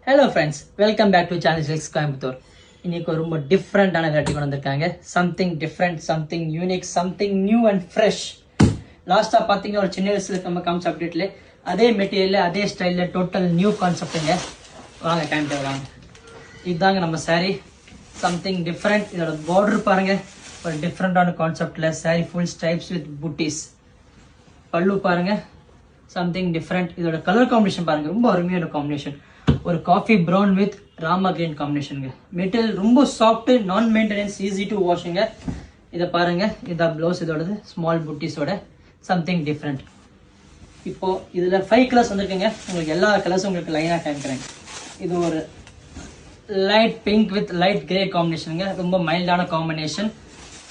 Hello friends, welcome back to channel silks Coimbatore. இன்னைக்கு ரொம்ப டிஃப்ரெண்டான வெரைட்டி கொண்டு வந்திருக்காங்க. Something different, something unique, something new and fresh. லாஸ்ட்டாக பார்த்தீங்கன்னா ஒரு சின்ன வயசுல நம்ம காமிச்ச அப்டேட்ல அதே மெட்டீரியல் அதே ஸ்டைலில் டோட்டல் நியூ கான்செப்டுங்க. வாங்க காமிட்டு வாங்க. இதுதாங்க நம்ம சாரீ. Something different. இதோட பார்டர் பாருங்க, ஒரு டிஃப்ரெண்டான கான்செப்டில் sari full stripes with buttis. Pallu பாருங்க, சம்திங் டிஃப்ரெண்ட். இதோட கலர் காம்பினேஷன் பாருங்க, ரொம்ப அருமையான காம்பினேஷன். ஒரு coffee brown with Rama green காம்பினேஷனுங்க. மெட்டீரியல் ரொம்ப soft, non maintenance, easy to வாஷுங்க. இதை பாருங்க, இதான் ப்ளவுஸ். இதோடது ஸ்மால் புட்டிஸோட சம்திங் டிஃப்ரெண்ட். இப்போ இதில் 5 கலர்ஸ் வந்துருக்குங்க. உங்களுக்கு எல்லா கலர்ஸும் உங்களுக்கு லைனாக காமிக்கிறேன். இது ஒரு light pink with light grey காம்பினேஷனுங்க. ரொம்ப மைல்டான காம்பினேஷன்.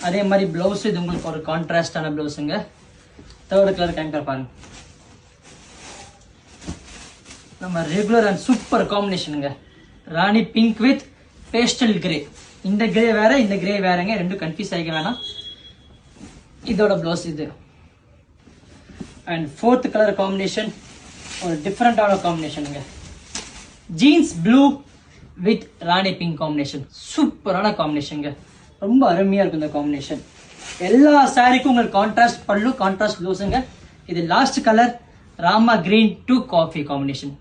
அதே மாதிரி ப்ளவுஸ் இது உங்களுக்கு ஒரு கான்ட்ராஸ்டான ப்ளவுஸுங்க. தேர்ட் கலர் காமிக்கிற பாருங்க. நம்ம ரெகுலர் அண்ட் சூப்பர் காம்பினேஷனுங்க. Rani pink with pastel grey. இந்த கிரே வேற, இந்த கிரே வேறங்க. ரெண்டும் கன்ஃபியூஸ் ஆகிக்க வேணாம். இதோட ப்ளவுஸ் இது. அண்ட் ஃபோர்த் கலர் காம்பினேஷன் ஒரு டிஃப்ரெண்டான காம்பினேஷனுங்க. Jeans blue with rani pink combination. சூப்பரான காம்பினேஷனுங்க. ரொம்ப அருமையா இருக்கும் இந்த காம்பினேஷன். எல்லா சாரிக்கும் உங்களுக்கு கான்ட்ராஸ்ட் பல்லு, கான்ட்ராஸ்ட் ப்ளவுஸுங்க. இது last colour Rama green to coffee combination.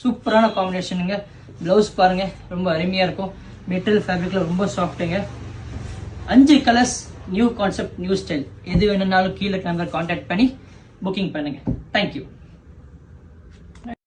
சூப்பரான காம்பினேஷனுங்க. ப்ளவுஸ் பாருங்க, ரொம்ப அருமையா இருக்கும். மெட்டீரியல் ஃபேப்ரிக்ல ரொம்ப சாஃப்ட்டுங்க. 5 colours, new concept, new style. எது வேணும்னாலும் கீழே நம்பர் கான்டாக்ட் பண்ணி புக்கிங் பண்ணுங்க. தேங்க்யூ.